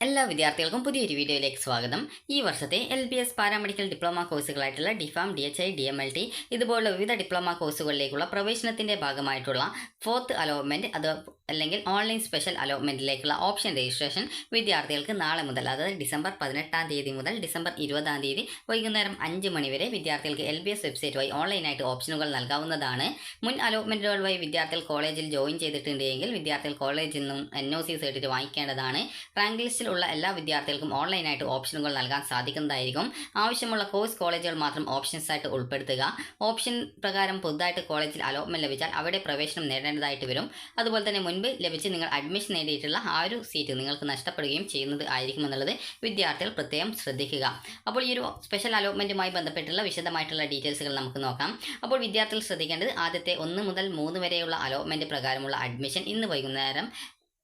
എല്ലാ വിദ്യാർത്ഥികൾക്കും പുതിയൊരു വീഡിയോയിലേക്ക് സ്വാഗതം. ഈ വർഷത്തെ LBS പാരാമെഡിക്കൽ ഡിപ്ലോമ കോഴ്സുകളായിട്ടുള്ള DPharm, DHI, DMLT ഇതുപോലുള്ള വിവിധ ഡിപ്ലോമ കോഴ്സുകളിലേക്കുള്ള പ്രവേശനത്തിൻ്റെ ഭാഗമായിട്ടുള്ള 4th അലോട്ട്മെൻറ്റ് അല്ലെങ്കിൽ ഓൺലൈൻ സ്പെഷ്യൽ അലോട്ട്മെൻറ്റിലേക്കുള്ള ഓപ്ഷൻ രജിസ്ട്രേഷൻ വിദ്യാർത്ഥികൾക്ക് നാളെ മുതൽ, അതായത് ഡിസംബർ 18-ാം തീയതി മുതൽ ഡിസംബർ 20-ാം തീയതി വൈകുന്നേരം 5 മണി വരെ വിദ്യാർത്ഥികൾക്ക് LBS വെബ്സൈറ്റ് വഴി ഓൺലൈനായിട്ട് ഓപ്ഷനുകൾ നൽകാവുന്നതാണ്. മുൻ അലോട്ട്മെൻറ്റുകൾ വഴി വിദ്യാർത്ഥികൾ കോളേജിൽ ജോയിൻ ചെയ്തിട്ടുണ്ടെങ്കിൽ വിദ്യാർത്ഥികൾ കോളേജിൽ നിന്നും NOC സർട്ടിഫിക്കറ്റ് വാങ്ങിക്കേണ്ടതാണ്. റാങ്ക് ലിസ്റ്റിൽ ഉള്ള എല്ലാ വിദ്യാർത്ഥികൾക്കും ഓൺലൈനായിട്ട് ഓപ്ഷനുകൾ നൽകാൻ സാധിക്കുന്നതായിരിക്കും. ആവശ്യമുള്ള കോഴ്സ് കോളേജുകൾ മാത്രം ഓപ്ഷൻസ് ആയിട്ട് ഉൾപ്പെടുത്തുക. ഓപ്ഷൻ പ്രകാരം പുതുതായിട്ട് കോളേജിൽ അലോട്ട്മെന്റ് ലഭിച്ചാൽ അവിടെ പ്രവേശനം നേടേണ്ടതായിട്ട് വരും. അതുപോലെ തന്നെ മുൻപ് ലഭിച്ച് നിങ്ങൾ അഡ്മിഷൻ നേടിയിട്ടുള്ള ആ ഒരു സീറ്റ് നിങ്ങൾക്ക് നഷ്ടപ്പെടുകയും ചെയ്യുന്നത് ആയിരിക്കുമെന്നുള്ളത് വിദ്യാർത്ഥികൾ പ്രത്യേകം ശ്രദ്ധിക്കുക. അപ്പോൾ ഈ ഒരു സ്പെഷ്യൽ അലോട്ട്മെന്റുമായി ബന്ധപ്പെട്ടുള്ള വിശദമായിട്ടുള്ള ഡീറ്റെയിൽസുകൾ നമുക്ക് നോക്കാം. അപ്പോൾ വിദ്യാർത്ഥികൾ ശ്രദ്ധിക്കേണ്ടത് ആദ്യത്തെ 1 മുതൽ 3 വരെയുള്ള അലോട്ട്മെന്റ് പ്രകാരമുള്ള അഡ്മിഷൻ ഇന്ന് വൈകുന്നേരം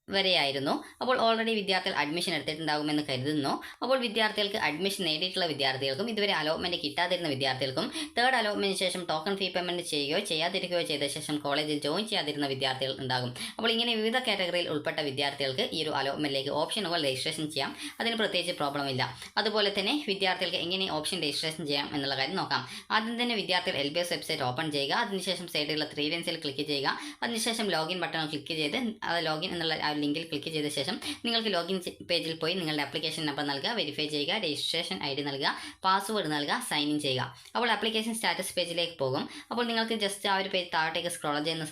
വരെയായിരുന്നു. അപ്പോൾ ഓൾറെഡി വിദ്യാർത്ഥികൾ അഡ്മിഷൻ എടുത്തിട്ടുണ്ടാകുമെന്ന് കരുതുന്നു. അപ്പോൾ വിദ്യാർത്ഥികൾക്ക് അഡ്മിഷൻ നേടിയിട്ടുള്ള വിദ്യാർത്ഥികൾക്കും ഇതുവരെ അലോട്ട്മെന്റ് കിട്ടാതിരുന്ന വിദ്യാർത്ഥികൾക്കും തേർഡ് അലോട്ട്മെന്റിന് ശേഷം ടോക്കൺ ഫീ പേയ്മെന്റ് ചെയ്യുകയോ ചെയ്യാതിരിക്കുകയോ ചെയ്ത ശേഷം കോളേജിൽ ജോയിൻ ചെയ്യാതിരുന്ന വിദ്യാർത്ഥികൾ ഉണ്ടാകും. അപ്പോൾ ഇങ്ങനെ വിവിധ കാറ്റഗറിയിൽ ഉൾപ്പെട്ട വിദ്യാർത്ഥികൾക്ക് ഈ ഒരു അലോട്ട്മെന്റിലേക്ക് ഓപ്ഷനുകൾ രജിസ്ട്രേഷൻ ചെയ്യാം. അതിന് പ്രത്യേകിച്ച് പ്രോബ്ലം ഇല്ല. അതുപോലെ തന്നെ വിദ്യാർത്ഥികൾക്ക് എങ്ങനെ ഓപ്ഷൻ രജിസ്ട്രേഷൻ ചെയ്യാം എന്നുള്ള കാര്യം നോക്കാം. ആദ്യം തന്നെ വിദ്യാർത്ഥികൾ LBS വെബ്സൈറ്റ് ഓപ്പൺ ചെയ്യുക. അതിനുശേഷം സൈഡിലുള്ള 3 ലൈൻസിൽ ക്ലിക്ക് ചെയ്യുക. അതിനുശേഷം ലോഗിൻ ബട്ടൺ ക്ലിക്ക് ചെയ്ത് അത് ലോഗിൻ എന്നുള്ള ലിങ്കിൽ ക്ലിക്ക് ചെയ്ത ശേഷം നിങ്ങൾക്ക് ലോഗിൻ പേജിൽ പോയി നിങ്ങളുടെ ആപ്ലിക്കേഷൻ നമ്പർ നൽകുക, വെരിഫൈ ചെയ്യുക, രജിസ്ട്രേഷൻ ID നൽകുക, പാസ്വേഡ് നൽകുക, സൈൻ ഇൻ ചെയ്യുക. അപ്പോൾ ആപ്ലിക്കേഷൻ സ്റ്റാറ്റസ് പേജിലേക്ക് പോകും. അപ്പോൾ നിങ്ങൾക്ക് ജസ്റ്റ് ആ ഒരു പേജ് താഴോട്ടേക്ക് സ്ക്രോൾ ചെയ്യുന്ന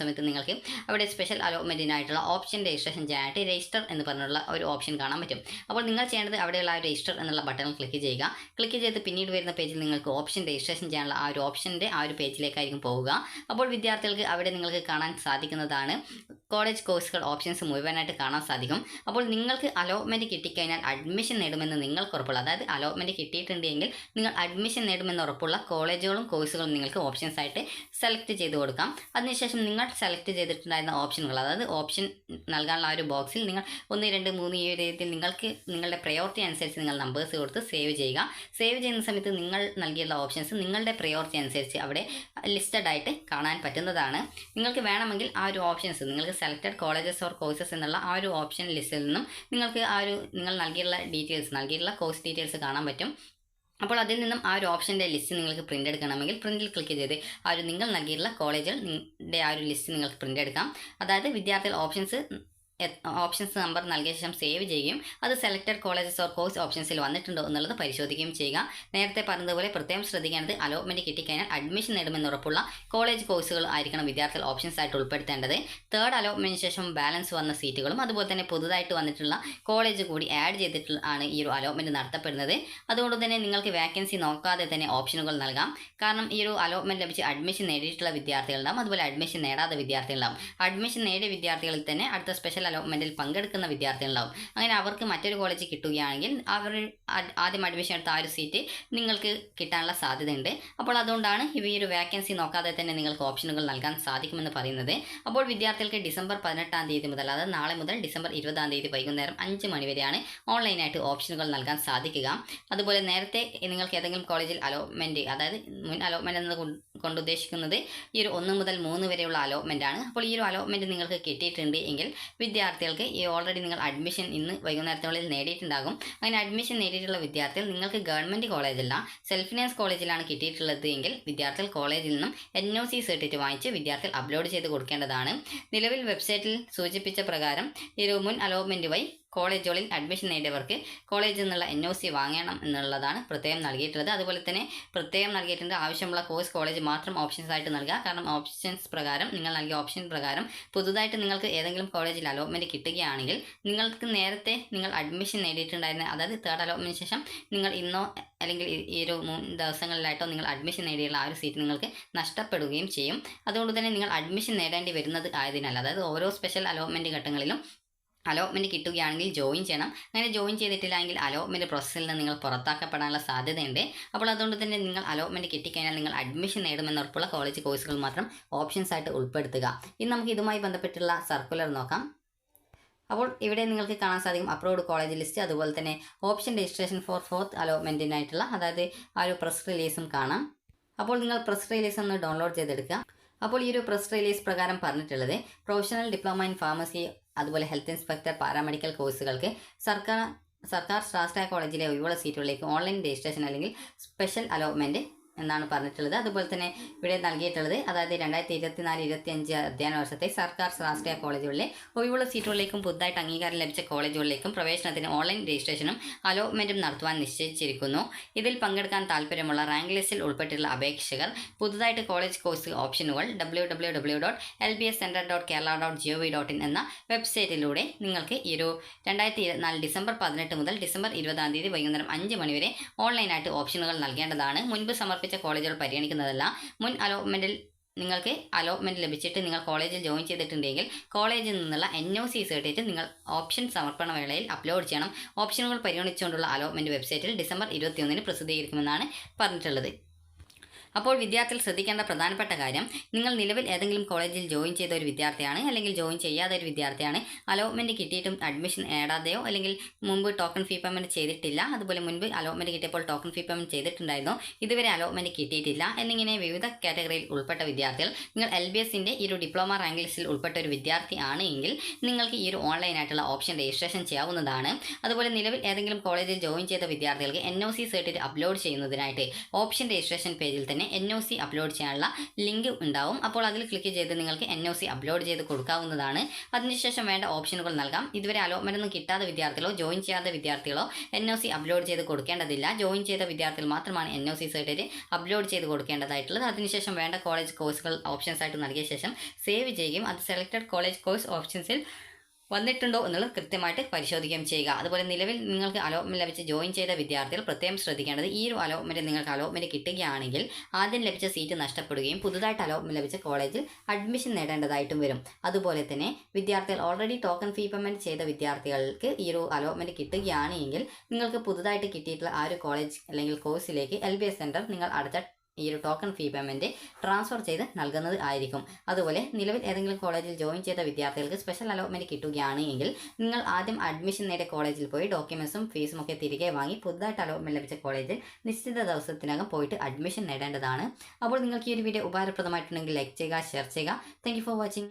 സമയത്ത് നിങ്ങൾക്ക് അവിടെ സ്പെഷ്യൽ അലോട്ട്മെന്റിനായിട്ടുള്ള ഓപ്ഷൻ രജിസ്ട്രേഷൻ ചെയ്യാനായിട്ട് രജിസ്റ്റർ എന്ന് പറഞ്ഞുള്ള ഒരു ഓപ്ഷൻ കാണാൻ പറ്റും. അപ്പോൾ നിങ്ങൾ ചെയ്യേണ്ടത് അവിടെയുള്ള ആ രജിസ്റ്റർ എന്നുള്ള ബട്ടൺ ക്ലിക്ക് ചെയ്യുക. ക്ലിക്ക് ചെയ്ത് പിന്നീട് വരുന്ന പേജിൽ നിങ്ങൾക്ക് ഓപ്ഷൻ രജിസ്ട്രേഷൻ ചെയ്യാനുള്ള ആ ഒരു ഓപ്ഷൻ്റെ ആ ഒരു പേജിലേക്കായിരിക്കും പോവുക. അപ്പോൾ വിദ്യാർത്ഥികൾക്ക് അവിടെ നിങ്ങൾക്ക് കാണാൻ സാധിക്കുന്നതാണ് കോളേജ് കോഴ്സുകൾ ഓപ്ഷൻസ് മുഴുവനായിട്ട് കാണാൻ സാധിക്കും. അപ്പോൾ നിങ്ങൾക്ക് അലോട്ട്മെൻറ്റ് കിട്ടിക്കഴിഞ്ഞാൽ അഡ്മിഷൻ നേടുമെന്ന് നിങ്ങൾക്ക് ഉറപ്പുള്ള, അതായത് അലോട്ട്മെൻറ്റ് കിട്ടിയിട്ടുണ്ടെങ്കിൽ നിങ്ങൾ അഡ്മിഷൻ നേടുമെന്ന് ഉറപ്പുള്ള കോളേജുകളും കോഴ്സുകളും നിങ്ങൾക്ക് ഓപ്ഷൻസ് ആയിട്ട് സെലക്ട് ചെയ്ത് കൊടുക്കാം. അതിനുശേഷം നിങ്ങൾ സെലക്ട് ചെയ്തിട്ടുണ്ടായിരുന്ന ഓപ്ഷനുകൾ, അതായത് ഓപ്ഷൻ നൽകാനുള്ള ആ ഒരു ബോക്സിൽ നിങ്ങൾ 1, 2, 3 ഈ രീതിയിൽ നിങ്ങൾക്ക് നിങ്ങളുടെ പ്രയോറിറ്റി അനുസരിച്ച് നിങ്ങൾ നമ്പേഴ്സ് കൊടുത്ത് സേവ് ചെയ്യുക. സേവ് ചെയ്യുന്ന സമയത്ത് നിങ്ങൾ നൽകിയുള്ള ഓപ്ഷൻസ് നിങ്ങളുടെ പ്രയോറിറ്റി അനുസരിച്ച് അവിടെ ലിസ്റ്റഡ് ആയിട്ട് കാണാൻ പറ്റുന്നതാണ്. നിങ്ങൾക്ക് വേണമെങ്കിൽ ആ ഒരു ഓപ്ഷൻസ് നിങ്ങൾക്ക് സെലക്റ്റഡ് കോളേജസ് ഓർ കോഴ്സസ് എന്നുള്ള ആ ഒരു ഓപ്ഷൻ ലിസ്റ്റിൽ നിന്നും നിങ്ങൾക്ക് ആ ഒരു നിങ്ങൾ നൽകിയിട്ടുള്ള കോഴ്സ് ഡീറ്റെയിൽസ് കാണാൻ പറ്റും. അപ്പോൾ അതിൽ നിന്നും ആ ഒരു ഓപ്ഷൻ്റെ ലിസ്റ്റ് നിങ്ങൾക്ക് പ്രിൻ്റ് എടുക്കണമെങ്കിൽ പ്രിൻറ്റിൽ ക്ലിക്ക് ചെയ്ത് ആ ഒരു നിങ്ങൾ നൽകിയിട്ടുള്ള കോളേജുകളുടെ ആ ഒരു ലിസ്റ്റ് നിങ്ങൾക്ക് പ്രിൻ്റ് എടുക്കാം. അതായത് വിദ്യാർത്ഥികൾ ഓപ്ഷൻസ് നമ്പർ നൽകിയ ശേഷം സേവ് ചെയ്യുകയും അത് സെലക്റ്റഡ് കോളേജസ് ഓർ കോഴ്സ് ഓപ്ഷൻസിൽ വന്നിട്ടുണ്ടോ എന്നുള്ളത് പരിശോധിക്കുകയും ചെയ്യുക. നേരത്തെ പറഞ്ഞതുപോലെ പ്രത്യേകം ശ്രദ്ധിക്കേണ്ടത് അലോട്ട്മെൻറ്റ് കിട്ടിക്കഴിഞ്ഞാൽ അഡ്മിഷൻ നേടുമെന്ന് ഉറപ്പുള്ള കോളേജ് കോഴ്സുകൾ ആയിരിക്കണം വിദ്യാർത്ഥികൾ ഓപ്ഷൻസ് ആയിട്ട് ഉൾപ്പെടുത്തേണ്ടത്. തേർഡ് അലോട്ട്മെൻറ്റിന് ശേഷം ബാലൻസ് വന്ന സീറ്റുകളും അതുപോലെ തന്നെ പുതുതായിട്ട് വന്നിട്ടുള്ള കോളേജ് കൂടി ആഡ് ചെയ്തിട്ടാണ് ഈ ഒരു അലോട്ട്മെൻറ്റ് നടത്തപ്പെടുന്നത്. അതുകൊണ്ട് തന്നെ നിങ്ങൾക്ക് വേക്കൻസി നോക്കാതെ തന്നെ ഓപ്ഷനുകൾ നൽകാം. കാരണം ഈ ഒരു അലോട്ട്മെൻറ്റ് ലഭിച്ച് അഡ്മിഷൻ നേടിയിട്ടുള്ള വിദ്യാർത്ഥികളുണ്ടാവും, അതുപോലെ അഡ്മിഷൻ നേടാത്ത വിദ്യാർത്ഥികളുണ്ടാവും. അഡ്മിഷൻ നേടിയ വിദ്യാർത്ഥികളിൽ തന്നെ അടുത്ത സ്പെഷ്യൽ അലോട്ട്മെൻറ്റിൽ പങ്കെടുക്കുന്ന വിദ്യാർത്ഥികളുണ്ടാവും. അങ്ങനെ അവർക്ക് മറ്റൊരു കോളേജ് കിട്ടുകയാണെങ്കിൽ അവർ ആദ്യം അഡ്മിഷൻ എടുത്ത ആ ഒരു സീറ്റ് നിങ്ങൾക്ക് കിട്ടാനുള്ള സാധ്യതയുണ്ട്. അപ്പോൾ അതുകൊണ്ടാണ് ഈ ഒരു വേക്കൻസി നോക്കാതെ തന്നെ നിങ്ങൾക്ക് ഓപ്ഷനുകൾ നൽകാൻ സാധിക്കുമെന്ന് പറയുന്നത്. അപ്പോൾ വിദ്യാർത്ഥികൾക്ക് ഡിസംബർ 18-ാം തീയതി മുതൽ, അതായത് നാളെ മുതൽ ഡിസംബർ 20-ാം തീയതി വൈകുന്നേരം 5 മണി വരെയാണ് ഓൺലൈനായിട്ട് ഓപ്ഷനുകൾ നൽകാൻ സാധിക്കുക. അതുപോലെ നേരത്തെ നിങ്ങൾക്ക് ഏതെങ്കിലും കോളേജിൽ അലോട്ട്മെൻറ്റ്, അതായത് മുൻ അലോട്ട്മെൻറ്റ് എന്നത് കൊണ്ട് ഉദ്ദേശിക്കുന്നത് ഈ ഒരു 1 മുതൽ 3 വരെയുള്ള അലോട്ട്മെൻ്റ് ആണ്. അപ്പോൾ ഈ ഒരു അലോട്ട്മെൻറ്റ് നിങ്ങൾക്ക് കിട്ടിയിട്ടുണ്ട് എങ്കിൽ വിദ്യാർത്ഥികൾക്ക് ഈ ഓൾറെഡി നിങ്ങൾ അഡ്മിഷൻ ഇന്ന് വൈകുന്നേരത്തിനുള്ളിൽ നേടിയിട്ടുണ്ടാകും. അങ്ങനെ അഡ്മിഷൻ നേടിയിട്ടുള്ള വിദ്യാർത്ഥികൾ നിങ്ങൾക്ക് ഗവൺമെൻറ് കോളേജല്ല സെൽഫ് ഫിനാൻസ് കോളേജിലാണ് കിട്ടിയിട്ടുള്ളത് എങ്കിൽ വിദ്യാർത്ഥികൾ കോളേജിൽ നിന്നും NOC സർട്ടിഫിക്കറ്റ് വാങ്ങിച്ച് വിദ്യാർത്ഥികൾ അപ്ലോഡ് ചെയ്ത് കൊടുക്കേണ്ടതാണ്. നിലവിൽ വെബ്സൈറ്റിൽ സൂചിപ്പിച്ച പ്രകാരം ഈ ഒരു മുൻ അലോട്ട്മെൻറ്റ് വഴി കോളേജുകളിൽ അഡ്മിഷൻ നേടിയവർക്ക് കോളേജിൽ നിന്നുള്ള NOC വാങ്ങണം എന്നുള്ളതാണ് പ്രത്യേകം നൽകിയിട്ടുള്ളത്. അതുപോലെ തന്നെ പ്രത്യേകം നൽകിയിട്ടുണ്ട് ആവശ്യമുള്ള കോഴ്സ് കോളേജ് മാത്രം ഓപ്ഷൻസ് ആയിട്ട് നൽകുക. കാരണം ഓപ്ഷൻസ് പ്രകാരം നിങ്ങൾ നൽകിയ ഓപ്ഷൻ പ്രകാരം പുതുതായിട്ട് നിങ്ങൾക്ക് ഏതെങ്കിലും കോളേജിൽ അലോട്ട്മെൻറ്റ് കിട്ടുകയാണെങ്കിൽ നിങ്ങൾക്ക് നേരത്തെ നിങ്ങൾ അഡ്മിഷൻ നേടിയിട്ടുണ്ടായിരുന്ന, അതായത് തേർഡ് അലോട്ട്മെൻറ്റിന് ശേഷം നിങ്ങൾ ഇന്നോ അല്ലെങ്കിൽ ഈ ഒരു 3 ദിവസങ്ങളിലായിട്ടോ നിങ്ങൾ അഡ്മിഷൻ നേടിയുള്ള ആ ഒരു സീറ്റ് നിങ്ങൾക്ക് നഷ്ടപ്പെടുകയും ചെയ്യും. അതുകൊണ്ട് തന്നെ നിങ്ങൾ അഡ്മിഷൻ നേടേണ്ടി വരുന്നത് ആയതിനാൽ, അതായത് ഓരോ സ്പെഷ്യൽ അലോട്ട്മെൻറ്റ് ഘട്ടങ്ങളിലും അലോട്ട്മെൻറ്റ് കിട്ടുകയാണെങ്കിൽ ജോയിൻ ചെയ്യണം. അങ്ങനെ ജോയിൻ ചെയ്തിട്ടില്ലെങ്കിൽ അലോട്ട്മെൻറ്റ് പ്രോസസ്സിൽ നിന്ന് നിങ്ങൾ പുറത്താക്കപ്പെടാനുള്ള സാധ്യതയുണ്ട്. അപ്പോൾ അതുകൊണ്ട് തന്നെ നിങ്ങൾ അലോട്ട്മെൻറ്റ് കിട്ടിക്കഴിഞ്ഞാൽ നിങ്ങൾ അഡ്മിഷൻ നേടുമെന്ന് ഉറപ്പുള്ള കോളേജ് കോഴ്സുകൾ മാത്രം ഓപ്ഷൻസ് ആയിട്ട് ഉൾപ്പെടുത്തുക. ഇനി നമുക്ക് ഇതുമായി ബന്ധപ്പെട്ടുള്ള സർക്കുലർ നോക്കാം. അപ്പോൾ ഇവിടെ നിങ്ങൾക്ക് കാണാൻ സാധിക്കും അപ്രൂവ്ഡ് കോളേജ് ലിസ്റ്റ്, അതുപോലെ തന്നെ ഓപ്ഷൻ രജിസ്ട്രേഷൻ ഫോർ 4th അലോട്ട്മെൻറ്റിനായിട്ടുള്ള, അതായത് ആ ഒരു പ്രസ് റിലീസും കാണാം. അപ്പോൾ നിങ്ങൾ പ്രസ് റിലീസ് ഒന്ന് ഡൗൺലോഡ് ചെയ്തെടുക്കുക. അപ്പോൾ ഈ ഒരു പ്രസ് റിലീസ് പ്രകാരം പറഞ്ഞിട്ടുള്ളത് പ്രൊഫഷണൽ ഡിപ്ലോമ ഇൻ ഫാർമസി അതുപോലെ ഹെൽത്ത് ഇൻസ്പെക്ടർ, പാരാമെഡിക്കൽ കോഴ്സുകൾക്ക് സർക്കാർ സ്വാശ്രയ കോളേജിലെ ഒഴിവുള്ള സീറ്റുകളിലേക്ക് ഓൺലൈൻ രജിസ്ട്രേഷൻ അല്ലെങ്കിൽ സ്പെഷ്യൽ അലോട്ട്മെൻറ്റ് എന്നാണ് പറഞ്ഞിട്ടുള്ളത്. അതുപോലെ തന്നെ ഇവിടെ നൽകിയിട്ടുള്ളത്, അതായത് 2024-25 അധ്യയന വർഷത്തെ സർക്കാർ സ്വാശ്രയ കോളേജുകളിലെ ഒഴിവുള്ള സീറ്റുകളിലേക്കും പുതുതായിട്ട് അംഗീകാരം ലഭിച്ച കോളേജുകളിലേക്കും പ്രവേശനത്തിന് ഓൺലൈൻ രജിസ്ട്രേഷനും അലോട്ട്മെൻറ്റും നടത്തുവാൻ നിശ്ചയിച്ചിരിക്കുന്നു. ഇതിൽ പങ്കെടുക്കാൻ താല്പര്യമുള്ള റാങ്ക് ലിസ്റ്റിൽ ഉൾപ്പെട്ടിട്ടുള്ള അപേക്ഷകർ പുതുതായിട്ട് കോളേജ് കോഴ്സ് ഓപ്ഷനുകൾ www.lbscenter.kerala.gov.in എന്ന വെബ്സൈറ്റിലൂടെ നിങ്ങൾക്ക് ഈ ഒരു 2024 ഡിസംബർ 18 മുതൽ ഡിസംബർ 20 തീയതി വൈകുന്നേരം 5 മണി വരെ ഓൺലൈനായിട്ട് ഓപ്ഷനുകൾ നൽകേണ്ടതാണ്. മുൻപ് സമർപ്പിച്ച കോളേജുകൾ പരിഗണിക്കുന്നതല്ല. മുൻ അലോട്ട്മെൻറ്റിൽ നിങ്ങൾക്ക് അലോട്ട്മെൻറ്റ് ലഭിച്ചിട്ട് നിങ്ങൾ കോളേജിൽ ജോയിൻ ചെയ്തിട്ടുണ്ടെങ്കിൽ കോളേജിൽ നിന്നുള്ള NOC സർട്ടിഫിക്കറ്റ് നിങ്ങൾ ഓപ്ഷൻ സമർപ്പണ വേളയിൽ അപ്ലോഡ് ചെയ്യണം. ഓപ്ഷനുകൾ പരിഗണിച്ചുകൊണ്ടുള്ള അലോട്ട്മെൻറ്റ് വെബ്സൈറ്റിൽ ഡിസംബർ 21 പ്രസിദ്ധീകരിക്കുമെന്നാണ് പറഞ്ഞിട്ടുള്ളത്. അപ്പോൾ വിദ്യാർത്ഥികൾ ശ്രദ്ധിക്കേണ്ട പ്രധാനപ്പെട്ട കാര്യം, നിങ്ങൾ നിലവിൽ ഏതെങ്കിലും കോളേജിൽ ജോയിൻ ചെയ്ത ഒരു വിദ്യാർത്ഥിയാണ്, അല്ലെങ്കിൽ ജോയിൻ ചെയ്യാത്ത ഒരു വിദ്യാർത്ഥിയാണ്, അലോട്ട്മെൻറ്റ് കിട്ടിയിട്ടും അഡ്മിഷൻ നേടാതെയോ അല്ലെങ്കിൽ മുമ്പ് ടോക്കൺ ഫീ പേയ്മെൻറ്റ് ചെയ്തിട്ടില്ല, അതുപോലെ മുൻപ് അലോട്ട്മെൻറ്റ് കിട്ടിയപ്പോൾ ടോക്കൺ ഫീ പേയ്മെൻറ്റ് ചെയ്തിട്ടുണ്ടായിരുന്നു, ഇതുവരെ അലോട്ട്മെൻറ്റ് കിട്ടിയിട്ടില്ല എന്നിങ്ങനെ വിവിധ കാറ്റഗറിയിൽ ഉൾപ്പെട്ട വിദ്യാർത്ഥികൾ നിങ്ങൾ LBSൻ്റെ ഈ ഒരു ഡിപ്ലോമ റാങ്ക് ലിസ്റ്റിൽ ഉൾപ്പെട്ട ഒരു വിദ്യാർത്ഥി ആണ് എങ്കിൽ നിങ്ങൾക്ക് ഈ ഒരു ഓൺലൈനായിട്ടുള്ള ഓപ്ഷൻ രജിസ്ട്രേഷൻ ചെയ്യാവുന്നതാണ്. അതുപോലെ നിലവിൽ ഏതെങ്കിലും കോളേജിൽ ജോയിൻ ചെയ്ത വിദ്യാർത്ഥികൾക്ക് NOC സർട്ടിഫിക്കറ്റ് അപ്ലോഡ് ചെയ്യുന്നതിനായിട്ട് ഓപ്ഷൻ രജിസ്ട്രേഷൻ പേജിൽ തന്നെ NOC അപ്ലോഡ് ചെയ്യാനുള്ള ലിങ്ക് ഉണ്ടാവും. അപ്പോൾ അതിൽ ക്ലിക്ക് ചെയ്ത് നിങ്ങൾക്ക് NOC അപ്ലോഡ് ചെയ്ത് കൊടുക്കാവുന്നതാണ്. അതിനുശേഷം വേണ്ട ഓപ്ഷനുകൾ നൽകാം. ഇതുവരെ അലോട്ട്മെൻ്റ് ഒന്നും കിട്ടാത്ത വിദ്യാർത്ഥികളോ ജോയിൻ ചെയ്യാത്ത വിദ്യാർത്ഥികളോ NOC അപ്ലോഡ് ചെയ്ത് കൊടുക്കേണ്ടതില്ല. ജോയിൻ ചെയ്ത വിദ്യാർത്ഥികൾ മാത്രമാണ് NOC സർട്ടിഫിക്കറ്റ് അപ്ലോഡ് ചെയ്ത് കൊടുക്കേണ്ടതായിട്ടുള്ളത്. അതിനുശേഷം വേണ്ട കോളേജ് കോഴ്സുകൾ ഓപ്ഷൻസ് ആയിട്ട് നൽകിയ ശേഷം സേവ് ചെയ്യുകയും അത് സെലക്ടഡ് കോളേജ് കോഴ്സ് ഓപ്ഷൻസിൽ വന്നിട്ടുണ്ടോ എന്നുള്ളത് കൃത്യമായിട്ട് പരിശോധിക്കുകയും ചെയ്യുക. അതുപോലെ നിലവിൽ നിങ്ങൾക്ക് അലോട്ട്മെൻറ്റ് ലഭിച്ച് ജോയിൻ ചെയ്ത വിദ്യാർത്ഥികൾ പ്രത്യേകം ശ്രദ്ധിക്കേണ്ടത്, ഈ ഒരു അലോട്ട്മെൻറ്റ് നിങ്ങൾക്ക് അലോട്ട്മെൻറ്റ് കിട്ടുകയാണെങ്കിൽ ആദ്യം ലഭിച്ച സീറ്റ് നഷ്ടപ്പെടുകയും പുതുതായിട്ട് അലോട്ട്മെൻറ്റ് ലഭിച്ച കോളേജിൽ അഡ്മിഷൻ നേടേണ്ടതായിട്ടും വരും. അതുപോലെ തന്നെ വിദ്യാർത്ഥികൾ ഓൾറെഡി ടോക്കൺ ഫീ പേയ്മെൻറ്റ് ചെയ്ത വിദ്യാർത്ഥികൾക്ക് ഈ ഒരു അലോട്ട്മെൻറ്റ് കിട്ടുകയാണെങ്കിൽ നിങ്ങൾക്ക് പുതുതായിട്ട് കിട്ടിയിട്ടുള്ള ആ ഒരു കോളേജ് അല്ലെങ്കിൽ കോഴ്സിലേക്ക് LBS സെൻറ്റർ നിങ്ങൾ അടച്ച ഈ ഒരു ടോക്കൺ ഫീ പേയ്മെൻറ്റ് ട്രാൻസ്ഫർ ചെയ്ത് നൽകുന്നത് ആയിരിക്കും. അതുപോലെ നിലവിൽ ഏതെങ്കിലും കോളേജിൽ ജോയിൻ ചെയ്ത വിദ്യാർത്ഥികൾക്ക് സ്പെഷ്യൽ അലോട്ട്മെൻറ്റ് കിട്ടുകയാണ് എങ്കിൽ നിങ്ങൾ ആദ്യം അഡ്മിഷൻ നേടിയ കോളേജിൽ പോയി ഡോക്യുമെൻസും ഫീസും ഒക്കെ തിരികെ വാങ്ങി പുതുതായിട്ട് അലോട്ട്മെൻറ്റ് ലഭിച്ച കോളേജിൽ നിശ്ചിത ദിവസത്തിനകം പോയിട്ട് അഡ്മിഷൻ നേടേണ്ടതാണ്. അപ്പോൾ നിങ്ങൾക്ക് ഈ ഒരു വീഡിയോ ഉപകാരപ്രദമായിട്ടുണ്ടെങ്കിൽ ലൈക്ക് ചെയ്യുക, ഷെയർ ചെയ്യുക. Thank you for watching.